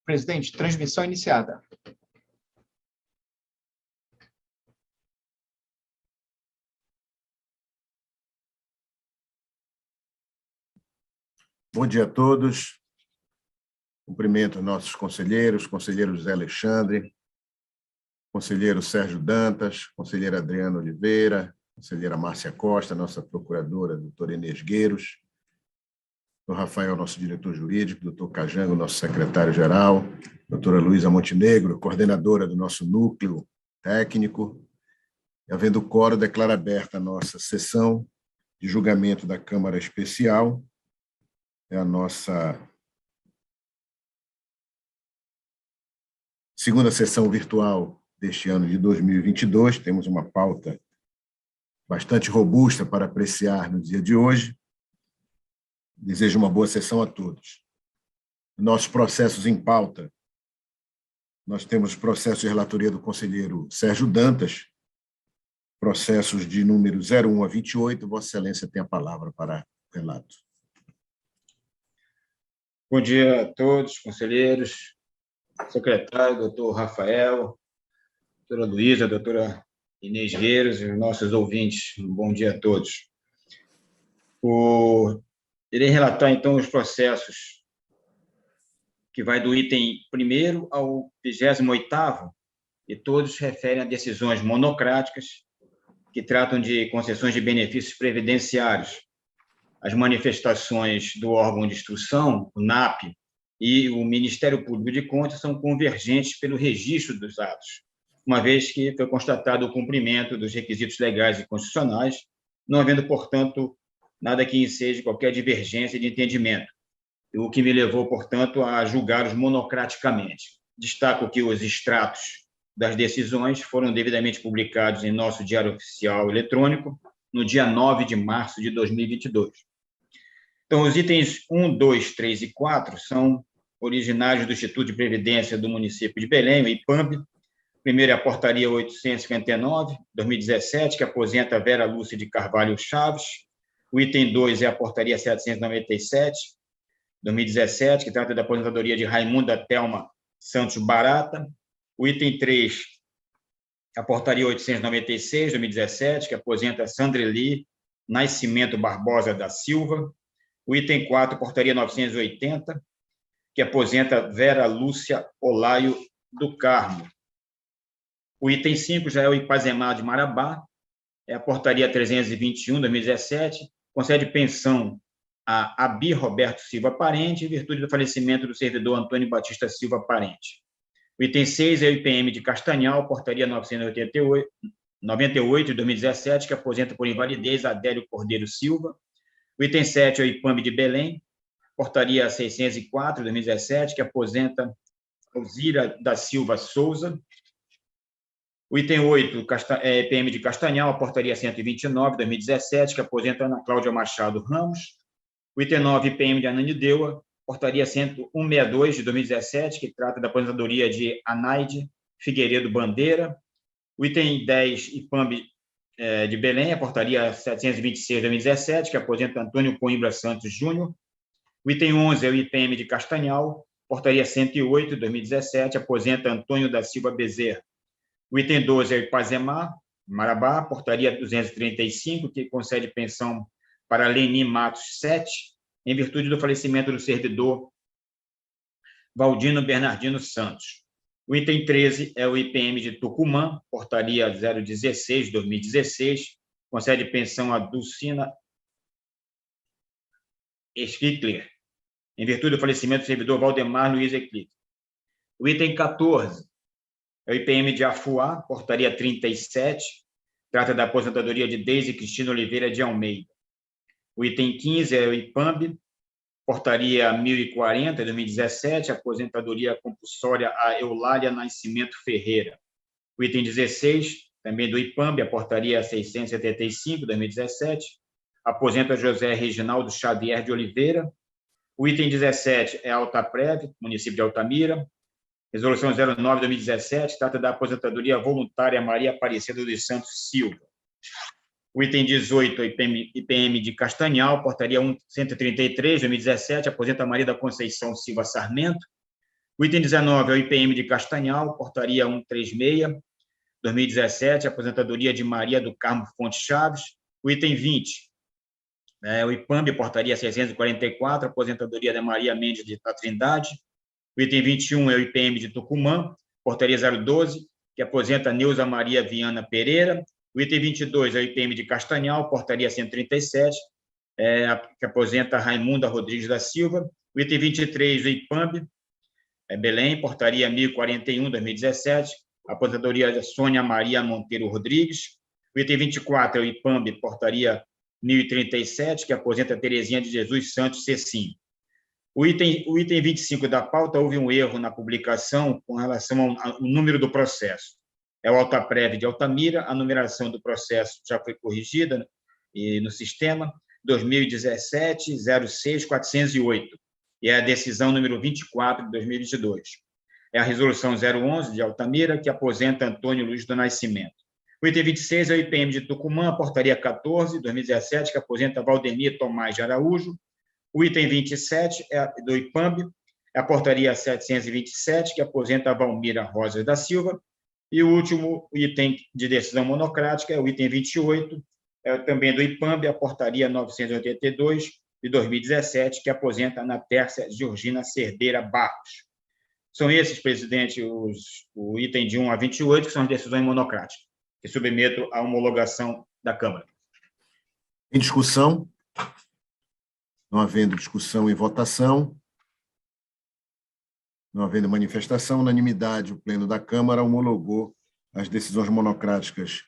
Presidente, transmissão iniciada. Bom dia a todos. Cumprimento nossos conselheiros, conselheiro José Alexandre, conselheiro Sérgio Dantas, conselheira Adriana Oliveira, conselheira Márcia Costa, nossa procuradora, doutora Inês Gueiros, doutor Rafael, nosso diretor jurídico, doutor Cajango, nosso secretário-geral, doutora Luísa Montenegro, coordenadora do nosso núcleo técnico. E, havendo quórum, declaro aberta a nossa sessão de julgamento da Câmara Especial. É a nossa segunda sessão virtual deste ano de 2022. Temos uma pauta bastante robusta para apreciar no dia de hoje. Desejo uma boa sessão a todos. Nossos processos em pauta. Nós temos processo de relatoria do conselheiro Sérgio Dantas, processos de número 01 a 28. Vossa Excelência tem a palavra para o relato. Bom dia a todos, conselheiros, secretário, doutor Rafael, doutora Luísa, doutora Inês Gueiros e nossos ouvintes. Um bom dia a todos. Irei relatar, então, os processos que vai do item 1º ao 28º, e todos referem a decisões monocráticas que tratam de concessões de benefícios previdenciários. As manifestações do órgão de instrução, o NAP, e o Ministério Público de Contas são convergentes pelo registro dos atos, uma vez que foi constatado o cumprimento dos requisitos legais e constitucionais, não havendo, portanto, nada que enseje qualquer divergência de entendimento, o que me levou, portanto, a julgá-los monocraticamente. Destaco que os extratos das decisões foram devidamente publicados em nosso Diário Oficial Eletrônico no dia 9 de março de 2022. Então, os itens 1, 2, 3 e 4 são originários do Instituto de Previdência do município de Belém, o IPAMB. Primeiro é a Portaria 859, 2017, que aposenta Vera Lúcia de Carvalho Chaves. O item 2 é a Portaria 797, 2017, que trata da aposentadoria de Raimunda Thelma Santos Barata. O item 3, a Portaria 896, 2017, que aposenta Sandreli Nascimento Barbosa da Silva. O item 4, Portaria 980, que aposenta Vera Lúcia Olaio do Carmo. O item 5 já é o Ipazemar de Marabá, é a Portaria 321, 2017, concede pensão a Abi Roberto Silva Parente, em virtude do falecimento do servidor Antônio Batista Silva Parente. O item 6 é o IPM de Castanhal, Portaria 998, de 2017, que aposenta por invalidez Adélio Cordeiro Silva. O item 7 é o IPAMB de Belém, Portaria 604, de 2017, que aposenta Alzira da Silva Souza. O item 8 é IPM de Castanhal, a Portaria 129, de 2017, que aposenta Ana Cláudia Machado Ramos. O item 9, IPM de Ananindeua, Portaria 162, de 2017, que trata da aposentadoria de Anaide Figueiredo Bandeira. O item 10, IPAMB de Belém, a Portaria 726, de 2017, que aposenta Antônio Coimbra Santos Júnior. O item 11 é o IPM de Castanhal, Portaria 108, de 2017, aposenta Antônio da Silva Bezerra. O item 12 é o Ipazemar, Marabá, Portaria 235, que concede pensão para Leni Matos 7, em virtude do falecimento do servidor Valdino Bernardino Santos. O item 13 é o IPM de Tucumã, Portaria 016, 2016, concede pensão a Dulcina Schlickler, em virtude do falecimento do servidor Valdemar Luiz Eclic. O item 14 é o IPM de Afuá, Portaria 37, trata da aposentadoria de Deise Cristina Oliveira de Almeida. O item 15 é o IPAMB, Portaria 1040, de 2017, aposentadoria compulsória a Eulália Nascimento Ferreira. O item 16, também do IPAMB, a Portaria 675, de 2017, aposenta José Reginaldo Xavier de Oliveira. O item 17 é a Altaprev, município de Altamira. Resolução 09, de 2017, trata da aposentadoria voluntária Maria Aparecida dos Santos Silva. O item 18, IPM de Castanhal, Portaria 133, 2017, aposenta Maria da Conceição Silva Sarmento. O item 19 é o IPM de Castanhal, portaria 136, 2017, aposentadoria de Maria do Carmo Fontes Chaves. O item 20 é o IPAMB, portaria 644, aposentadoria da Maria Mendes da Trindade. O item 21 é o IPM de Tucumã, portaria 012, que aposenta Neuza Maria Viana Pereira. O item 22 é o IPM de Castanhal, portaria 137, que aposenta Raimunda Rodrigues da Silva. O item 23, o IPAMB, Belém, portaria 1041, 2017, aposentadoria de Sônia Maria Monteiro Rodrigues. O item 24 é o IPAMB, portaria 1037, que aposenta Terezinha de Jesus Santos Cecim. O item 25 da pauta, houve um erro na publicação com relação ao número do processo. É o Altaprev de Altamira, a numeração do processo já foi corrigida no sistema, 2017-06-408, e é a decisão número 24 de 2022. É a resolução 011 de Altamira, que aposenta Antônio Luiz do Nascimento. O item 26 é o IPM de Tucumã, portaria 14, 2017, que aposenta Valdemir Tomás de Araújo. O item 27 é do IPAMB, é a portaria 727, que aposenta Valmira Rosas da Silva. E o último item de decisão monocrática é o item 28, também do IPAMB, a portaria 982, de 2017, que aposenta Ana Tércia Georgina Cerdeira Barros. São esses, presidente, o item de 1 a 28, que são as decisões monocráticas, que submeto à homologação da Câmara. Em discussão? Não havendo discussão e votação, não havendo manifestação, unanimidade, o Pleno da Câmara homologou as decisões monocráticas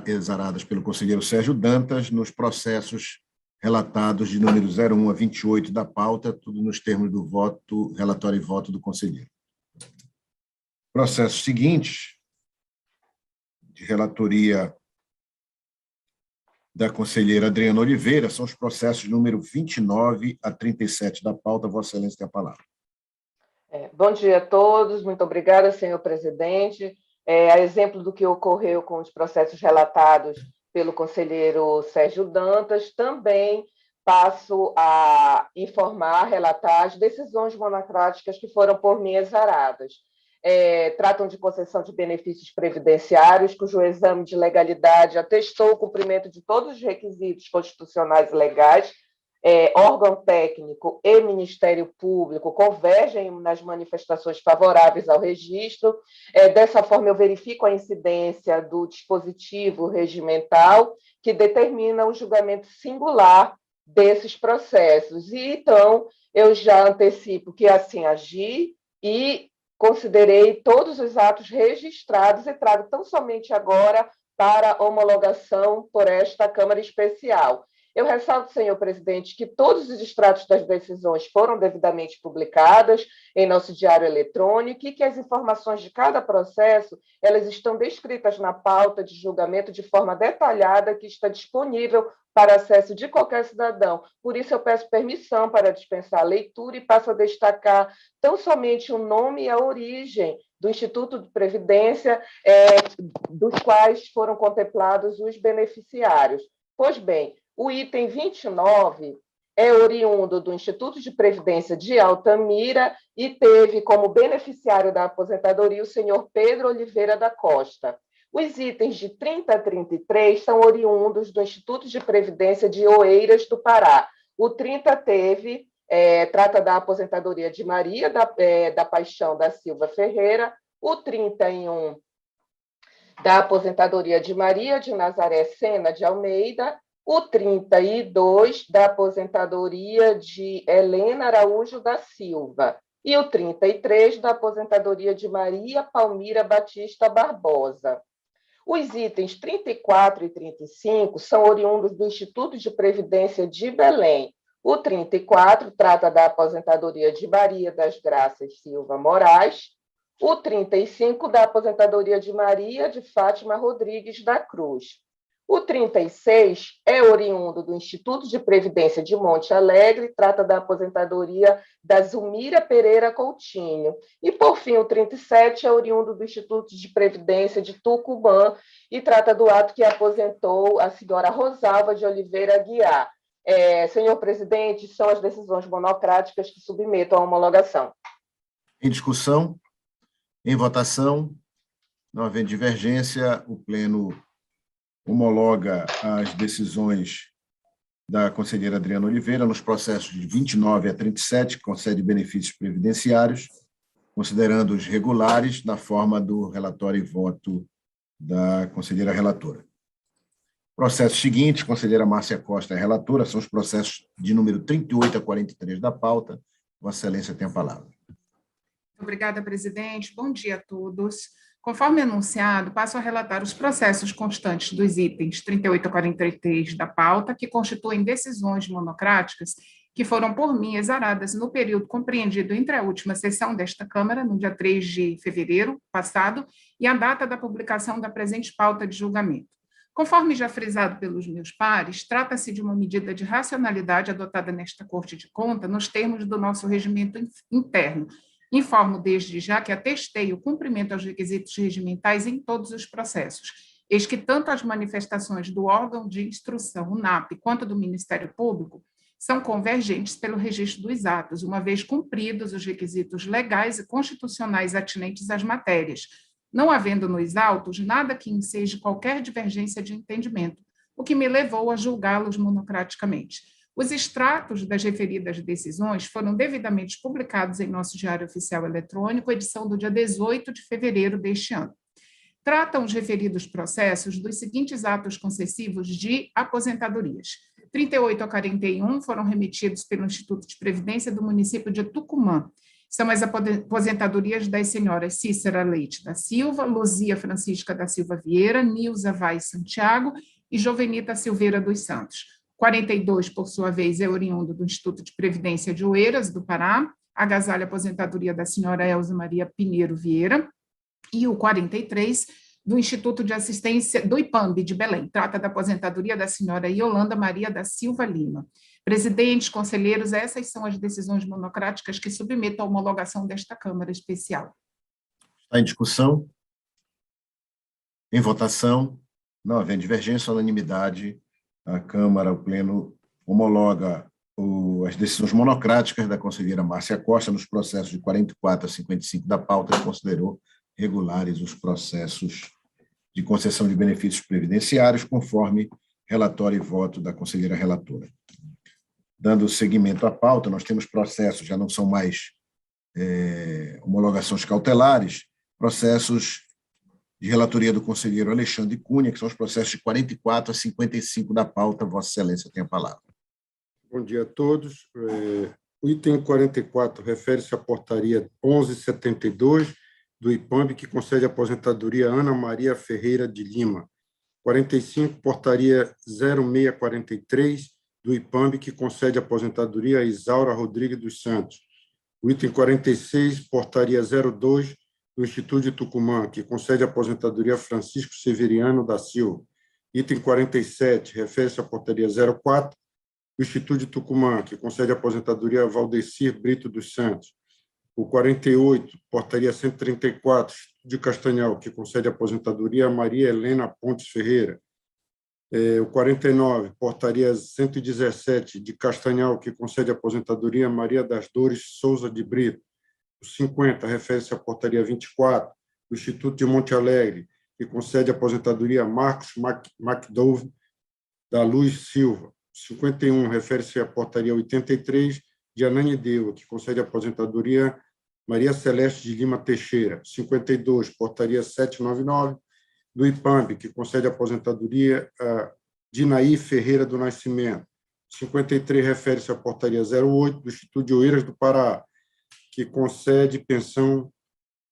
exaradas pelo conselheiro Sérgio Dantas nos processos relatados de número 01 a 28 da pauta, tudo nos termos do voto, relatório e voto do conselheiro. Processos seguintes, de relatoria da conselheira Adriana Oliveira, são os processos número 29 a 37 da pauta. Vossa Excelência tem a palavra. Bom dia a todos, muito obrigada, senhor presidente. A exemplo do que ocorreu com os processos relatados pelo conselheiro Sérgio Dantas, também passo a informar, relatar as decisões monocráticas que foram por mim exaradas. Tratam de concessão de benefícios previdenciários, cujo exame de legalidade atestou o cumprimento de todos os requisitos constitucionais e legais. Órgão técnico e Ministério Público convergem nas manifestações favoráveis ao registro. Dessa forma, eu verifico a incidência do dispositivo regimental que determina o julgamento singular desses processos. E, então, eu já antecipo que assim agi e considerei todos os atos registrados e trago tão somente agora para homologação por esta Câmara Especial. Eu ressalto, senhor presidente, que todos os extratos das decisões foram devidamente publicadas em nosso diário eletrônico e que as informações de cada processo elas estão descritas na pauta de julgamento de forma detalhada que está disponível para acesso de qualquer cidadão. Por isso, eu peço permissão para dispensar a leitura e passo a destacar tão somente o nome e a origem do Instituto de Previdência, dos quais foram contemplados os beneficiários. Pois bem, o item 29 é oriundo do Instituto de Previdência de Altamira e teve como beneficiário da aposentadoria o senhor Pedro Oliveira da Costa. Os itens de 30 a 33 são oriundos do Instituto de Previdência de Oeiras do Pará. O 30 trata da aposentadoria de Maria da Paixão da Silva Ferreira, o 31 da aposentadoria de Maria de Nazaré Sena de Almeida, o 32 da aposentadoria de Helena Araújo da Silva e o 33 da aposentadoria de Maria Palmira Batista Barbosa. Os itens 34 e 35 são oriundos do Instituto de Previdência de Belém. O 34 trata da aposentadoria de Maria das Graças Silva Moraes, o 35 da aposentadoria de Maria de Fátima Rodrigues da Cruz. O 36 é oriundo do Instituto de Previdência de Monte Alegre, trata da aposentadoria da Zulmira Pereira Coutinho. E, por fim, o 37 é oriundo do Instituto de Previdência de Tucumã e trata do ato que aposentou a senhora Rosalva de Oliveira Guiar. Senhor presidente, são as decisões monocráticas que submeto à homologação. Em discussão? Em votação? Não havendo divergência, o Pleno homologa as decisões da conselheira Adriana Oliveira nos processos de 29 a 37, que concede benefícios previdenciários, considerando-os regulares na forma do relatório e voto da conselheira relatora. Processos seguintes, conselheira Márcia Costa, relatora, são os processos de número 38 a 43 da pauta. Vossa Excelência tem a palavra. Obrigada, presidente. Bom dia a todos. Conforme anunciado, passo a relatar os processos constantes dos itens 38 a 43 da pauta, que constituem decisões monocráticas que foram por mim exaradas no período compreendido entre a última sessão desta Câmara, no dia 3 de fevereiro passado, e a data da publicação da presente pauta de julgamento. Conforme já frisado pelos meus pares, trata-se de uma medida de racionalidade adotada nesta Corte de Conta nos termos do nosso regimento interno. Informo desde já que atestei o cumprimento aos requisitos regimentais em todos os processos, eis que tanto as manifestações do órgão de instrução, o NAP, quanto do Ministério Público, são convergentes pelo registro dos atos, uma vez cumpridos os requisitos legais e constitucionais atinentes às matérias, não havendo nos autos nada que enseje qualquer divergência de entendimento, o que me levou a julgá-los monocraticamente. Os extratos das referidas decisões foram devidamente publicados em nosso Diário Oficial Eletrônico, edição do dia 18 de fevereiro deste ano. Tratam os referidos processos dos seguintes atos concessivos de aposentadorias. 38 a 41 foram remetidos pelo Instituto de Previdência do município de Tucumã. São as aposentadorias das senhoras Cícera Leite da Silva, Luzia Francisca da Silva Vieira, Nilza Vaz Santiago e Jovenita Silveira dos Santos. 42, por sua vez, é oriundo do Instituto de Previdência de Oeiras, do Pará, agasalha a aposentadoria da senhora Elza Maria Pinheiro Vieira, e o 43, do Instituto de Assistência do IPAMB de Belém, trata da aposentadoria da senhora Yolanda Maria da Silva Lima. Presidentes, conselheiros, essas são as decisões monocráticas que submeto à homologação desta Câmara Especial. Está em discussão? Em votação? Não havendo divergência, unanimidade, a Câmara, o Pleno, homologa as decisões monocráticas da conselheira Márcia Costa nos processos de 44 a 55 da pauta e considerou regulares os processos de concessão de benefícios previdenciários, conforme relatório e voto da conselheira relatora. Dando seguimento à pauta, nós temos processos, já não são mais homologações cautelares, processos de relatoria do conselheiro Alexandre Cunha, que são os processos de 44 a 55 da pauta. Vossa Excelência tem a palavra. Bom dia a todos. O item 44 refere-se à portaria 1172 do IPAMB, que concede aposentadoria a Ana Maria Ferreira de Lima. 45, portaria 0643 do IPAMB, que concede aposentadoria a Isaura Rodrigues dos Santos. O item 46, portaria 02 do Instituto de Tucumã, que concede aposentadoria a Francisco Severiano da Silva. Item 47, refere-se à portaria 04 do Instituto de Tucumã, que concede aposentadoria a Valdecir Brito dos Santos. O 48, portaria 134 de Castanhal, que concede aposentadoria a Maria Helena Pontes Ferreira. O 49, portaria 117 de Castanhal, que concede aposentadoria a Maria das Dores Souza de Brito. O 50, refere-se à portaria 24 do Instituto de Monte Alegre, que concede aposentadoria a Marcos McDowell da Luz Silva. 51, refere-se à portaria 83 de Ananindeua, que concede aposentadoria a Maria Celeste de Lima Teixeira. 52, portaria 799 do IPAMB, que concede aposentadoria a Dinaí Ferreira do Nascimento. 53, refere-se à portaria 08 do Instituto de Oeiras do Pará, que concede pensão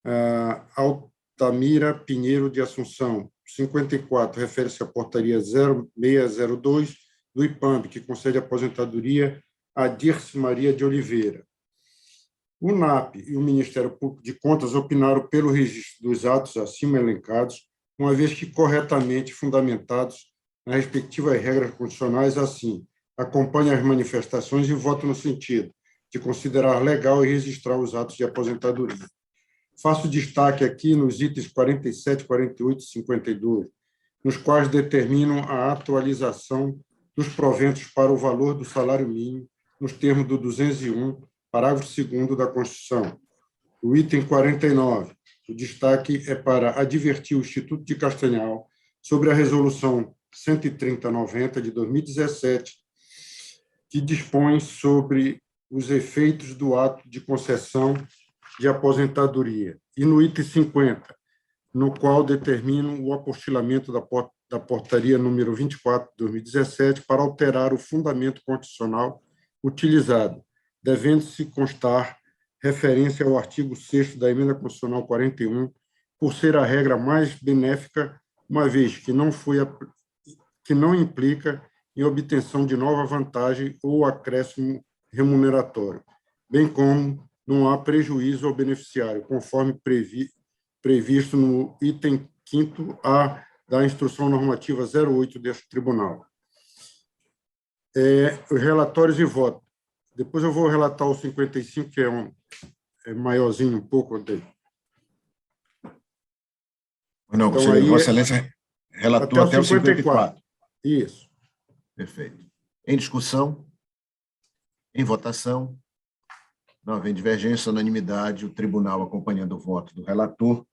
a Altamira Pinheiro de Assunção. 54, refere-se à portaria 0602 do IPAMB, que concede aposentadoria a Dirce Maria de Oliveira. O NAP e o Ministério Público de Contas opinaram pelo registro dos atos acima elencados, uma vez que corretamente fundamentados nas respectivas regras constitucionais, assim, acompanham as manifestações e votam no sentido de considerar legal e registrar os atos de aposentadoria. Faço destaque aqui nos itens 47, 48 e 52, nos quais determinam a atualização dos proventos para o valor do salário mínimo, nos termos do 201, parágrafo 2º da Constituição. O item 49, o destaque é para advertir o Instituto de Castanhal sobre a Resolução 130/90 de 2017, que dispõe sobre os efeitos do ato de concessão de aposentadoria. E no item 50, no qual determina o apostilamento da portaria número 24 de 2017 para alterar o fundamento constitucional utilizado, devendo-se constar referência ao artigo 6º da Emenda Constitucional 41, por ser a regra mais benéfica, uma vez que não implica em obtenção de nova vantagem ou acréscimo remuneratório, bem como não há prejuízo ao beneficiário, conforme previsto no item 5º-A da Instrução Normativa 08 deste Tribunal. Os relatórios e voto. Depois eu vou relatar o 55, que é maiorzinho um pouco dele. Não, então, aí, Vossa Excelência relatou até o 54. Isso. Perfeito. Em discussão? Em votação? Não havendo divergência, unanimidade, o tribunal, acompanhando o voto do relator,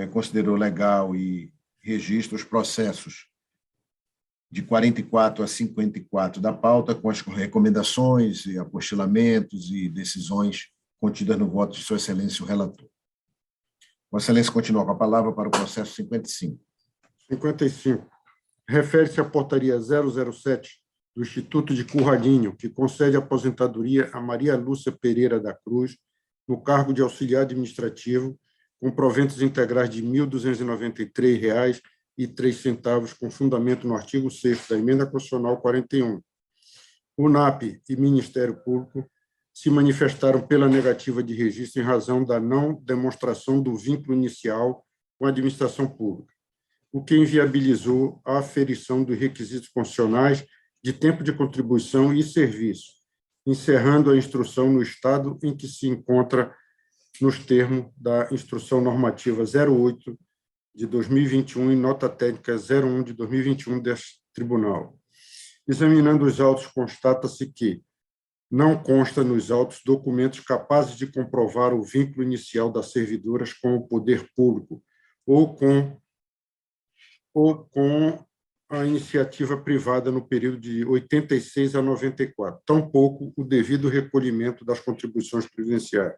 considerou legal e registra os processos de 44 a 54 da pauta, com as recomendações e apostilamentos e decisões contidas no voto de Sua Excelência, o relator. Vossa Excelência continua com a palavra para o processo 55. 55. Refere-se à portaria 007 do Instituto de Curralinho, que concede aposentadoria a Maria Lúcia Pereira da Cruz, no cargo de auxiliar administrativo, com proventos integrais de R$ 1.293,03, com fundamento no artigo 6º da Emenda Constitucional 41. O NAP e Ministério Público se manifestaram pela negativa de registro em razão da não demonstração do vínculo inicial com a administração pública, o que inviabilizou a aferição dos requisitos constitucionais de tempo de contribuição e serviço, encerrando a instrução no estado em que se encontra nos termos da Instrução Normativa 08 de 2021 e Nota Técnica 01 de 2021 deste Tribunal. Examinando os autos, constata-se que não consta nos autos documentos capazes de comprovar o vínculo inicial das servidoras com o poder público ou com a iniciativa privada no período de 86 a 94, tampouco o devido recolhimento das contribuições previdenciárias.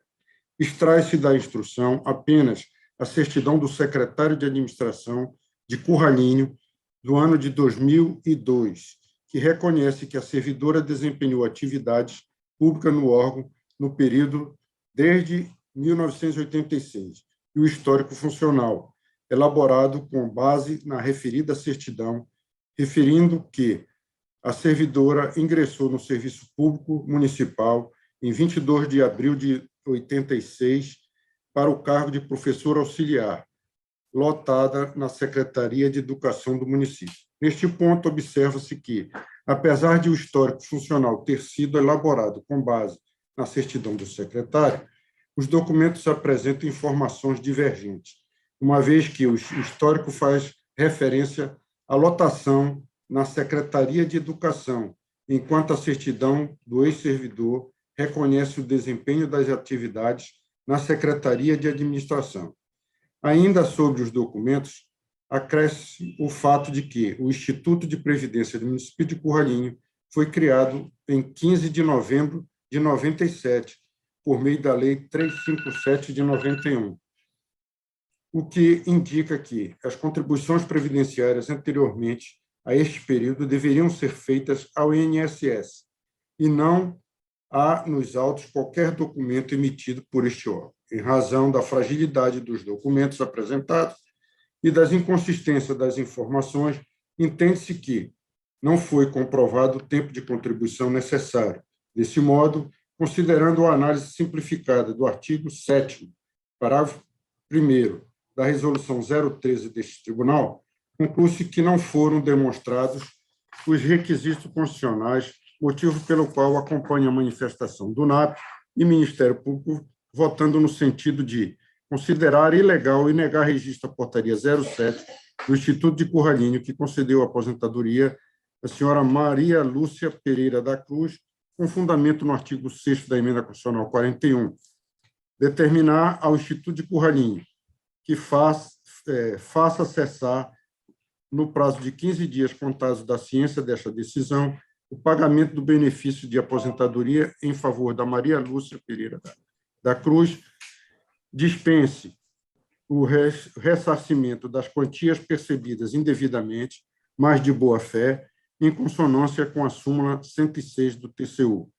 Extrai-se da instrução apenas a certidão do secretário de administração de Curralinho do ano de 2002, que reconhece que a servidora desempenhou atividades públicas no órgão no período desde 1986, e o histórico funcional, elaborado com base na referida certidão, referindo que a servidora ingressou no Serviço Público Municipal em 22 de abril de 86 para o cargo de professor auxiliar, lotada na Secretaria de Educação do município. Neste ponto, observa-se que, apesar de o histórico funcional ter sido elaborado com base na certidão do secretário, os documentos apresentam informações divergentes, uma vez que o histórico faz referência à lotação na Secretaria de Educação, enquanto a certidão do ex-servidor reconhece o desempenho das atividades na Secretaria de Administração. Ainda sobre os documentos, acresce o fato de que o Instituto de Previdência do município de Curralinho foi criado em 15 de novembro de 97, por meio da Lei 357 de 91, o que indica que as contribuições previdenciárias anteriormente a este período deveriam ser feitas ao INSS, e não há nos autos qualquer documento emitido por este órgão. Em razão da fragilidade dos documentos apresentados e das inconsistências das informações, entende-se que não foi comprovado o tempo de contribuição necessário. Desse modo, considerando a análise simplificada do artigo 7º, parágrafo 1º, da Resolução 013 deste Tribunal, conclui-se que não foram demonstrados os requisitos constitucionais, motivo pelo qual acompanha a manifestação do NAP e Ministério Público, votando no sentido de considerar ilegal e negar registro à portaria 07 do Instituto de Curralinho, que concedeu a aposentadoria à senhora Maria Lúcia Pereira da Cruz, com fundamento no artigo 6º da Emenda Constitucional 41. determinar ao Instituto de Curralinho que faça cessar, no prazo de 15 dias contados da ciência desta decisão, o pagamento do benefício de aposentadoria em favor da Maria Lúcia Pereira da Cruz, dispense o ressarcimento das quantias percebidas indevidamente, mas de boa-fé, em consonância com a súmula 106 do TCU.